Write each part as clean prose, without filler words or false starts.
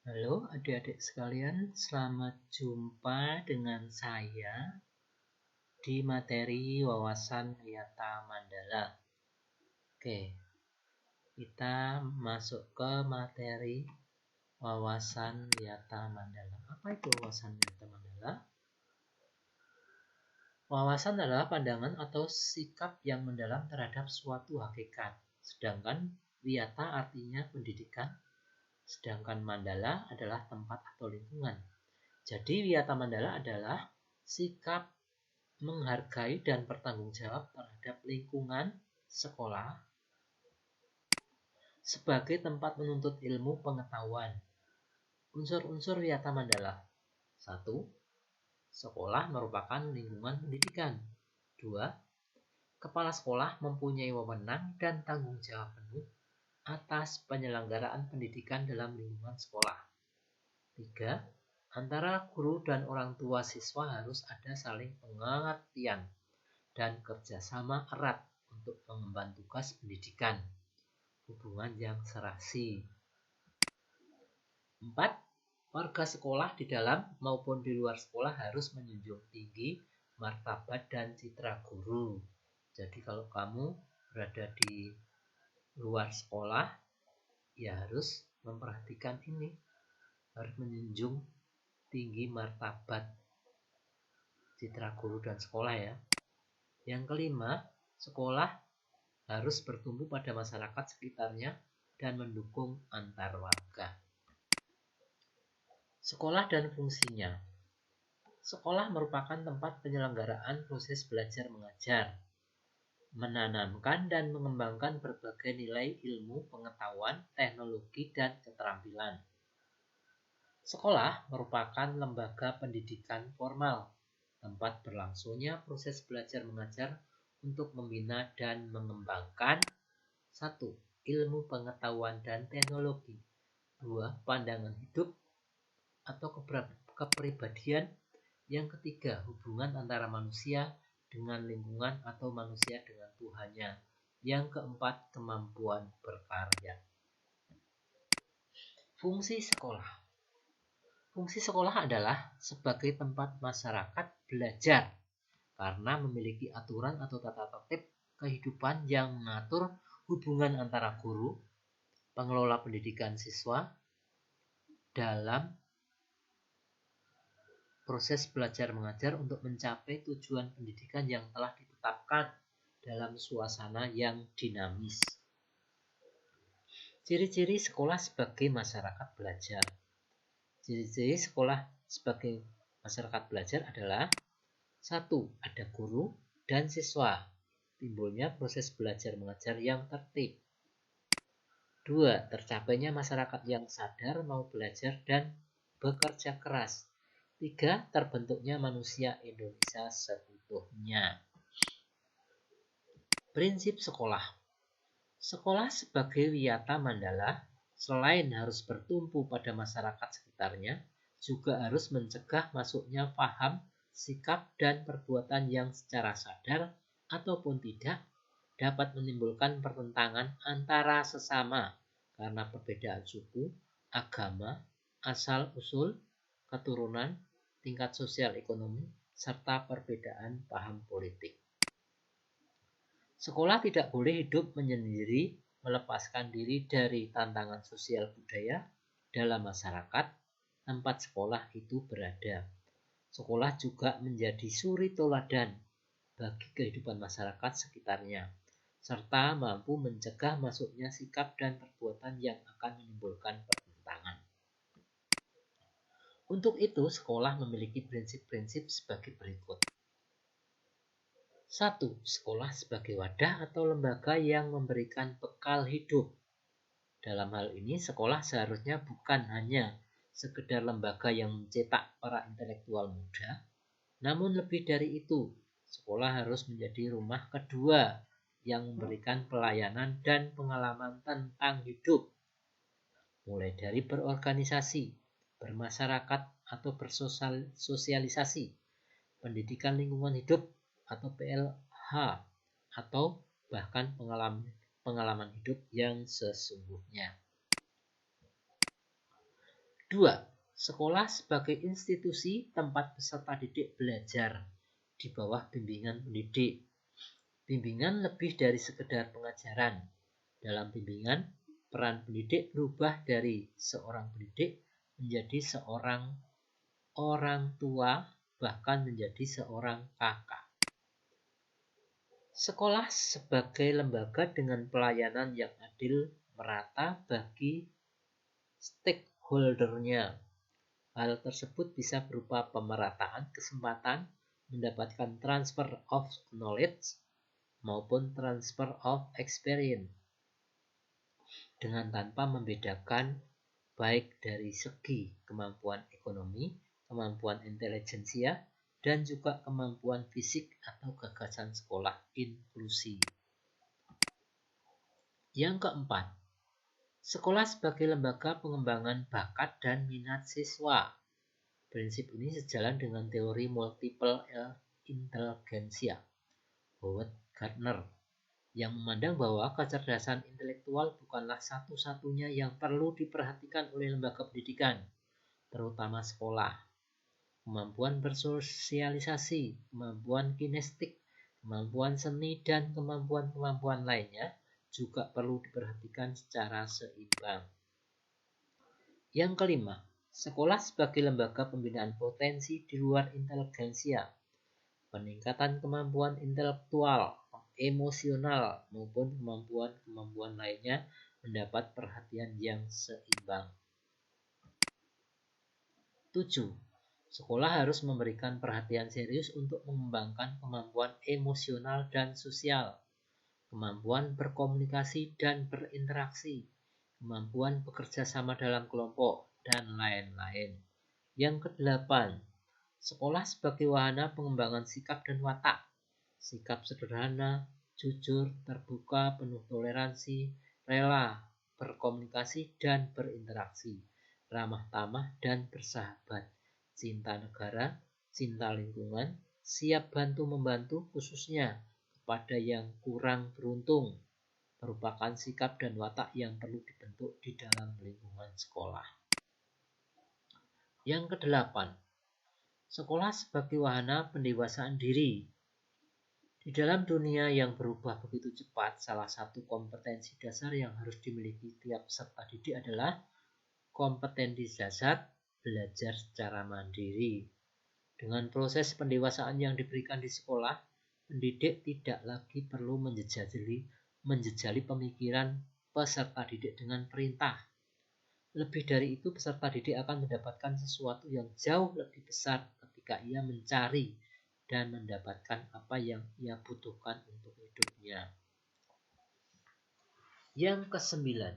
Halo adik-adik sekalian, selamat jumpa dengan saya di materi wawasan Wiyata Mandala. Oke, kita masuk ke materi wawasan Wiyata Mandala. Apa itu wawasan Wiyata Mandala? Wawasan adalah pandangan atau sikap yang mendalam terhadap suatu hakikat. Sedangkan Wiyata artinya pendidikan, sedangkan Mandala adalah tempat atau lingkungan. Jadi Wiyata Mandala adalah sikap menghargai dan bertanggung jawab terhadap lingkungan sekolah sebagai tempat menuntut ilmu pengetahuan. Unsur-unsur Wiyata Mandala. 1. Sekolah merupakan lingkungan pendidikan. 2. Kepala sekolah mempunyai wewenang dan tanggung jawab penuh atas penyelenggaraan pendidikan dalam lingkungan sekolah. 3. Antara guru dan orang tua siswa harus ada saling pengertian dan kerjasama erat untuk mengemban tugas pendidikan, hubungan yang serasi. 4. Warga sekolah di dalam maupun di luar sekolah harus menjunjung tinggi martabat dan citra guru. Jadi kalau kamu berada di luar sekolah, ya harus memperhatikan ini, harus menjunjung tinggi martabat citra guru dan sekolah ya. Yang kelima, sekolah harus bertumbuh pada masyarakat sekitarnya dan mendukung antar warga. Sekolah dan fungsinya. Sekolah merupakan tempat penyelenggaraan proses belajar mengajar, menanamkan dan mengembangkan berbagai nilai ilmu, pengetahuan, teknologi, dan keterampilan. Sekolah merupakan lembaga pendidikan formal, tempat berlangsungnya proses belajar mengajar untuk membina dan mengembangkan 1. Ilmu pengetahuan dan teknologi. 2. Pandangan hidup atau kepribadian. Yang ketiga, hubungan antara manusia dengan lingkungan atau manusia dengan Tuhannya. Yang keempat, kemampuan berkarya. Fungsi sekolah. Fungsi sekolah adalah sebagai tempat masyarakat belajar karena memiliki aturan atau tata tertib kehidupan yang mengatur hubungan antara guru, pengelola pendidikan siswa dalam proses belajar mengajar untuk mencapai tujuan pendidikan yang telah ditetapkan dalam suasana yang dinamis. Ciri-ciri sekolah sebagai masyarakat belajar. Ciri-ciri sekolah sebagai masyarakat belajar adalah 1. Ada guru dan siswa. Timbulnya proses belajar mengajar yang tertib. 2. Tercapainya masyarakat yang sadar mau belajar dan bekerja keras. 3. Terbentuknya manusia Indonesia seutuhnya. Prinsip sekolah. Sekolah sebagai Wiyata Mandala selain harus bertumpu pada masyarakat sekitarnya, juga harus mencegah masuknya paham, sikap, dan perbuatan yang secara sadar ataupun tidak dapat menimbulkan pertentangan antara sesama karena perbedaan suku, agama, asal-usul, keturunan, tingkat sosial ekonomi, serta perbedaan paham politik. Sekolah tidak boleh hidup menyendiri, melepaskan diri dari tantangan sosial budaya dalam masyarakat tempat sekolah itu berada. Sekolah juga menjadi suri toladan bagi kehidupan masyarakat sekitarnya, serta mampu mencegah masuknya sikap dan perbuatan yang akan menimbulkan pertentangan. Untuk itu, sekolah memiliki prinsip-prinsip sebagai berikut. 1. Sekolah sebagai wadah atau lembaga yang memberikan bekal hidup. Dalam hal ini, sekolah seharusnya bukan hanya sekedar lembaga yang mencetak para intelektual muda, namun lebih dari itu, sekolah harus menjadi rumah kedua yang memberikan pelayanan dan pengalaman tentang hidup, mulai dari berorganisasi, bermasyarakat atau bersosialisasi, pendidikan lingkungan hidup atau PLH, atau bahkan pengalaman hidup yang sesungguhnya. 2. Sekolah sebagai institusi tempat peserta didik belajar di bawah bimbingan pendidik. Bimbingan lebih dari sekedar pengajaran. Dalam bimbingan, peran pendidik berubah dari seorang pendidik menjadi seorang orang tua, bahkan menjadi seorang kakak. Sekolah sebagai lembaga dengan pelayanan yang adil, merata bagi stakeholder-nya. Hal tersebut bisa berupa pemerataan kesempatan, mendapatkan transfer of knowledge, maupun transfer of experience, dengan tanpa membedakan baik dari segi kemampuan ekonomi, kemampuan intelijensia, dan juga kemampuan fisik atau gagasan sekolah inklusi. Yang keempat, sekolah sebagai lembaga pengembangan bakat dan minat siswa. Prinsip ini sejalan dengan teori multiple intelligence Howard Gardner, yang memandang bahwa kecerdasan intelektual bukanlah satu-satunya yang perlu diperhatikan oleh lembaga pendidikan, terutama sekolah. Kemampuan bersosialisasi, kemampuan kinestik, kemampuan seni, dan kemampuan-kemampuan lainnya juga perlu diperhatikan secara seimbang. Yang kelima, sekolah sebagai lembaga pembinaan potensi di luar inteligensia. Peningkatan kemampuan intelektual, emosional, maupun kemampuan-kemampuan lainnya mendapat perhatian yang seimbang. 7. Sekolah harus memberikan perhatian serius untuk mengembangkan kemampuan emosional dan sosial, kemampuan berkomunikasi dan berinteraksi, kemampuan bekerja sama dalam kelompok, dan lain-lain. Yang kedelapan, sekolah sebagai wahana pengembangan sikap dan watak. Sikap sederhana, jujur, terbuka, penuh toleransi, rela, berkomunikasi dan berinteraksi, ramah tamah dan bersahabat, cinta negara, cinta lingkungan, siap bantu-membantu khususnya kepada yang kurang beruntung, merupakan sikap dan watak yang perlu dibentuk di dalam lingkungan sekolah. Yang kedelapan, sekolah sebagai wahana pendewasaan diri. Di dalam dunia yang berubah begitu cepat, salah satu kompetensi dasar yang harus dimiliki tiap peserta didik adalah kompetensi dasar belajar secara mandiri. Dengan proses pendewasaan yang diberikan di sekolah, pendidik tidak lagi perlu menjejali pemikiran peserta didik dengan perintah. Lebih dari itu, peserta didik akan mendapatkan sesuatu yang jauh lebih besar ketika ia mencari dan mendapatkan apa yang ia butuhkan untuk hidupnya. Yang kesembilan,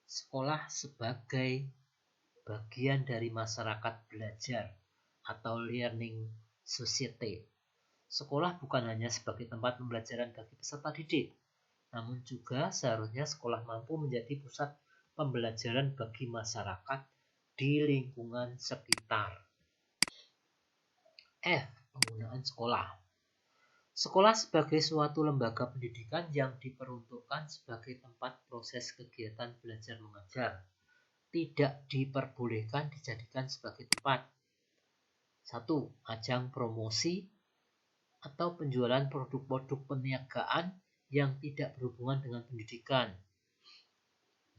sekolah sebagai bagian dari masyarakat belajar atau learning society. Sekolah bukan hanya sebagai tempat pembelajaran bagi peserta didik, namun juga seharusnya sekolah mampu menjadi pusat pembelajaran bagi masyarakat di lingkungan sekitar. F. Penggunaan sekolah. Sekolah sebagai suatu lembaga pendidikan yang diperuntukkan sebagai tempat proses kegiatan belajar mengajar tidak diperbolehkan dijadikan sebagai tempat 1. Ajang promosi atau penjualan produk-produk perniagaan yang tidak berhubungan dengan pendidikan.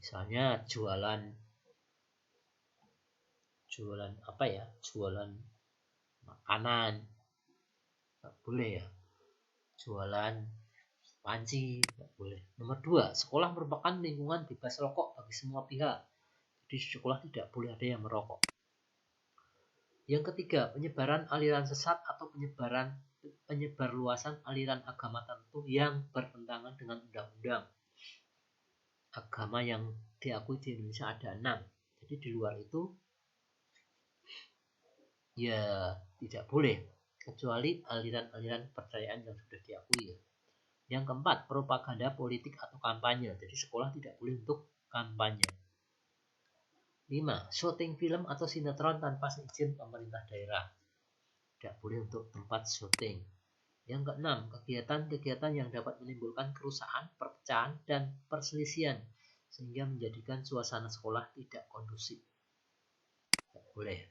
Misalnya jualan makanan, nggak boleh ya. Jualan panci, nggak boleh. Nomor 2, sekolah merupakan lingkungan bebas rokok bagi semua pihak. Di sekolah tidak boleh ada yang merokok. Yang ketiga, penyebaran aliran sesat atau penyebar luasan aliran agama tertentu yang bertentangan dengan undang-undang. Agama yang diakui di Indonesia ada 6. Jadi di luar itu ya tidak boleh, kecuali aliran-aliran kepercayaan yang sudah diakui ya. Yang keempat, propaganda politik atau kampanye. Jadi sekolah tidak boleh untuk kampanye. 5. Syuting film atau sinetron tanpa izin pemerintah daerah. Tidak boleh untuk tempat syuting. Yang keenam, kegiatan-kegiatan yang dapat menimbulkan kerusakan, perpecahan, dan perselisihan sehingga menjadikan suasana sekolah tidak kondusif. Boleh.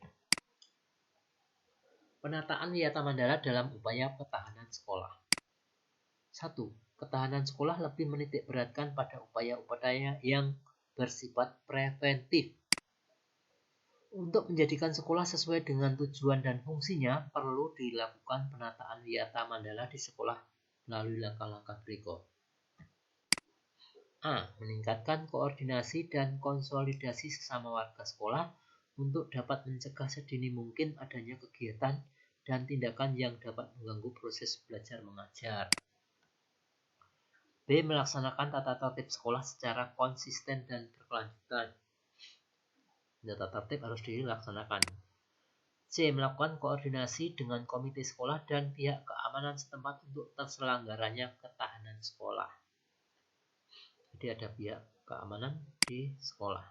Penataan Wiyata Mandala dalam upaya ketahanan sekolah. 1. Ketahanan sekolah lebih menitik beratkan pada upaya-upaya yang bersifat preventif. Untuk menjadikan sekolah sesuai dengan tujuan dan fungsinya, perlu dilakukan penataan Wiyata Mandala di sekolah melalui langkah-langkah berikut. A. Meningkatkan koordinasi dan konsolidasi sesama warga sekolah untuk dapat mencegah sedini mungkin adanya kegiatan dan tindakan yang dapat mengganggu proses belajar mengajar. B. Melaksanakan tata tertib sekolah secara konsisten dan berkelanjutan. Tata tertib harus dilaksanakan. C. Melakukan koordinasi dengan komite sekolah dan pihak keamanan setempat untuk terselenggaranya ketahanan sekolah. Jadi ada pihak keamanan di sekolah.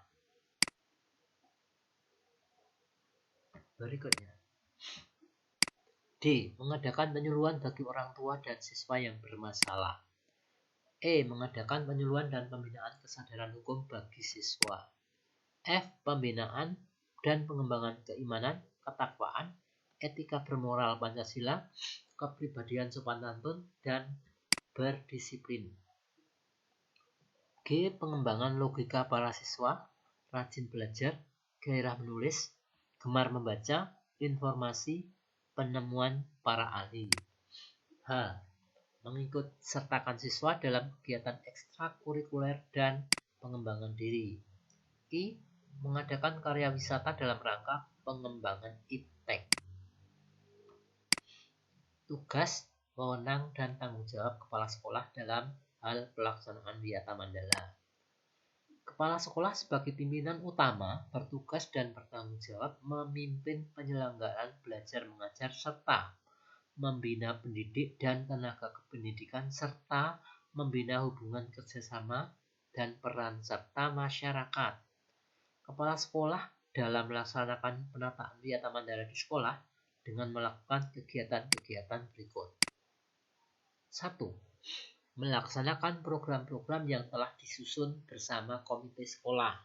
Berikutnya. D. Mengadakan penyuluhan bagi orang tua dan siswa yang bermasalah. E. Mengadakan penyuluhan dan pembinaan kesadaran hukum bagi siswa. F. Pembinaan dan pengembangan keimanan, ketakwaan, etika bermoral Pancasila, kepribadian sopan santun, dan berdisiplin. G. Pengembangan logika para siswa, rajin belajar, gairah menulis, gemar membaca, informasi, penemuan para ahli. H. Mengikut sertakan siswa dalam kegiatan ekstrakurikuler dan pengembangan diri. I. Mengadakan karya wisata dalam rangka pengembangan iptek. Tugas, wewenang, dan tanggung jawab kepala sekolah dalam hal pelaksanaan Wiyata Mandala. Kepala sekolah sebagai pimpinan utama bertugas dan bertanggung jawab memimpin penyelenggaraan belajar mengajar serta membina pendidik dan tenaga kependidikan serta membina hubungan kerjasama dan peran serta masyarakat. Kepala sekolah dalam melaksanakan penataan Wiyata Mandala di sekolah dengan melakukan kegiatan-kegiatan berikut. 1. Melaksanakan program-program yang telah disusun bersama komite sekolah.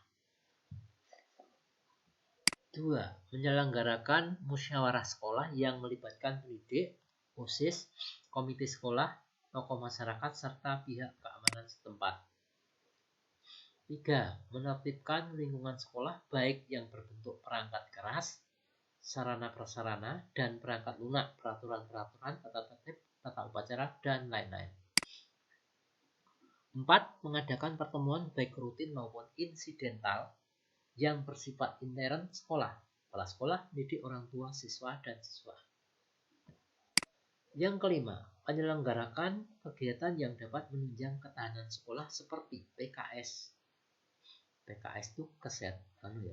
2. Menyelenggarakan musyawarah sekolah yang melibatkan pendidik, OSIS, komite sekolah, tokoh masyarakat, serta pihak keamanan setempat. 3. Menertibkan lingkungan sekolah baik yang berbentuk perangkat keras, sarana-prasarana, dan perangkat lunak, peraturan-peraturan, tata tertib, tata upacara, dan lain-lain. 4. Mengadakan pertemuan baik rutin maupun insidental yang bersifat intern sekolah, kepala sekolah, pendidik, orang tua, siswa, dan siswa. Yang kelima, menyelenggarakan kegiatan yang dapat menunjang ketahanan sekolah seperti PKS. PKS itu kesehatan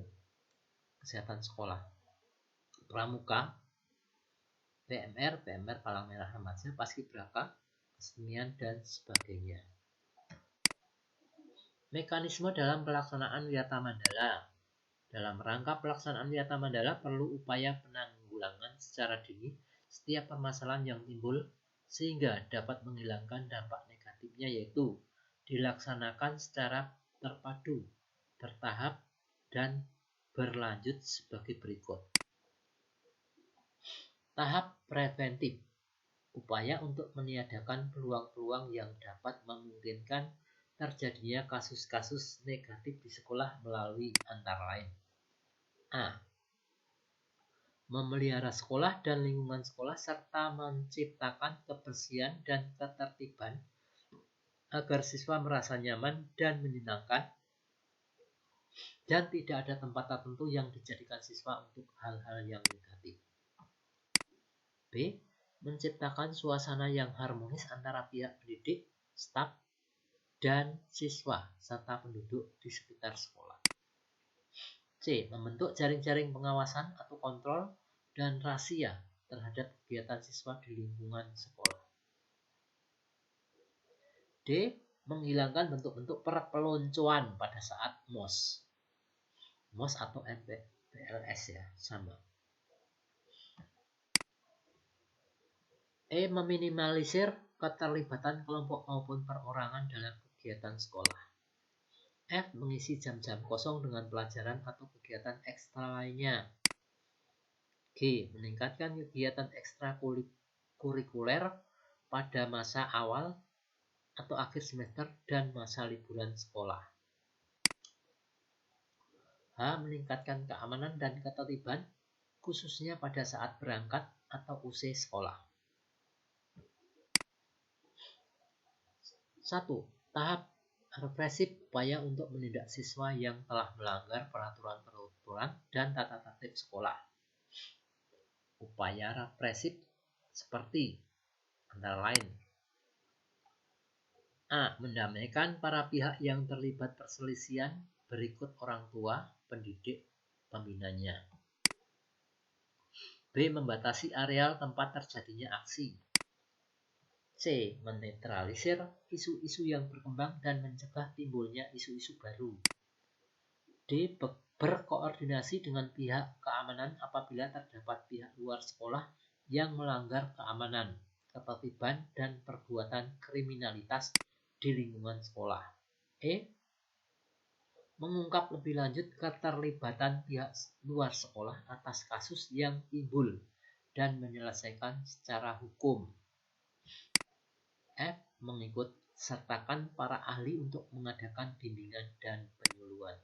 sekolah. Pramuka, PMR Palang Merah Remaja, Paskibraka, kesenian, dan sebagainya. Mekanisme dalam pelaksanaan Wiyata Mandala. Dalam rangka pelaksanaan Wiyata Mandala perlu upaya penanggulangan secara dini setiap permasalahan yang timbul sehingga dapat menghilangkan dampak negatifnya, yaitu dilaksanakan secara terpadu, bertahap, dan berlanjut sebagai berikut. Tahap preventif. Upaya untuk meniadakan peluang-peluang yang dapat memungkinkan terjadinya kasus-kasus negatif di sekolah melalui antara lain. A. Memelihara sekolah dan lingkungan sekolah serta menciptakan kebersihan dan ketertiban agar siswa merasa nyaman dan menyenangkan dan tidak ada tempat tertentu yang dijadikan siswa untuk hal-hal yang negatif. B. Menciptakan suasana yang harmonis antara pihak pendidik, staf, dan siswa serta penduduk di sekitar sekolah. C. Membentuk jaring-jaring pengawasan atau kontrol dan razia terhadap kegiatan siswa di lingkungan sekolah. D. Menghilangkan bentuk-bentuk perpeloncoan pada saat MOS. MOS atau MPLS ya, sama. E. Meminimalisir keterlibatan kelompok maupun perorangan dalam kegiatan sekolah. F. Mengisi jam-jam kosong dengan pelajaran atau kegiatan ekstra lainnya. G. Meningkatkan kegiatan ekstrakurikuler pada masa awal atau akhir semester dan masa liburan sekolah. H. Meningkatkan keamanan dan ketertiban khususnya pada saat berangkat atau usai sekolah. 1. Tahap represif upaya untuk menindak siswa yang telah melanggar peraturan-peraturan dan tata tertib sekolah. Upaya represif seperti antara lain A. Mendamaikan para pihak yang terlibat perselisihan berikut orang tua, pendidik, pembinanya. B. Membatasi areal tempat terjadinya aksi. C. Menetralisir isu-isu yang berkembang dan mencegah timbulnya isu-isu baru. D. Berkoordinasi dengan pihak keamanan apabila terdapat pihak luar sekolah yang melanggar keamanan, ketertiban, dan perbuatan kriminalitas di lingkungan sekolah. E. Mengungkap lebih lanjut keterlibatan pihak luar sekolah atas kasus yang timbul dan menyelesaikan secara hukum. F. Mengikut sertakan para ahli untuk mengadakan bimbingan dan penyuluhan.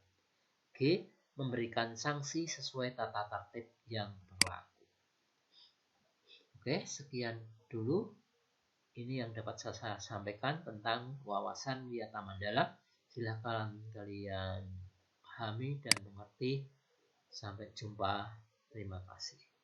G. Memberikan sanksi sesuai tata tertib yang berlaku. Oke, sekian dulu. Ini yang dapat saya sampaikan tentang wawasan Wiyata Mandala. Silakan kalian pahami dan mengerti. Sampai jumpa. Terima kasih.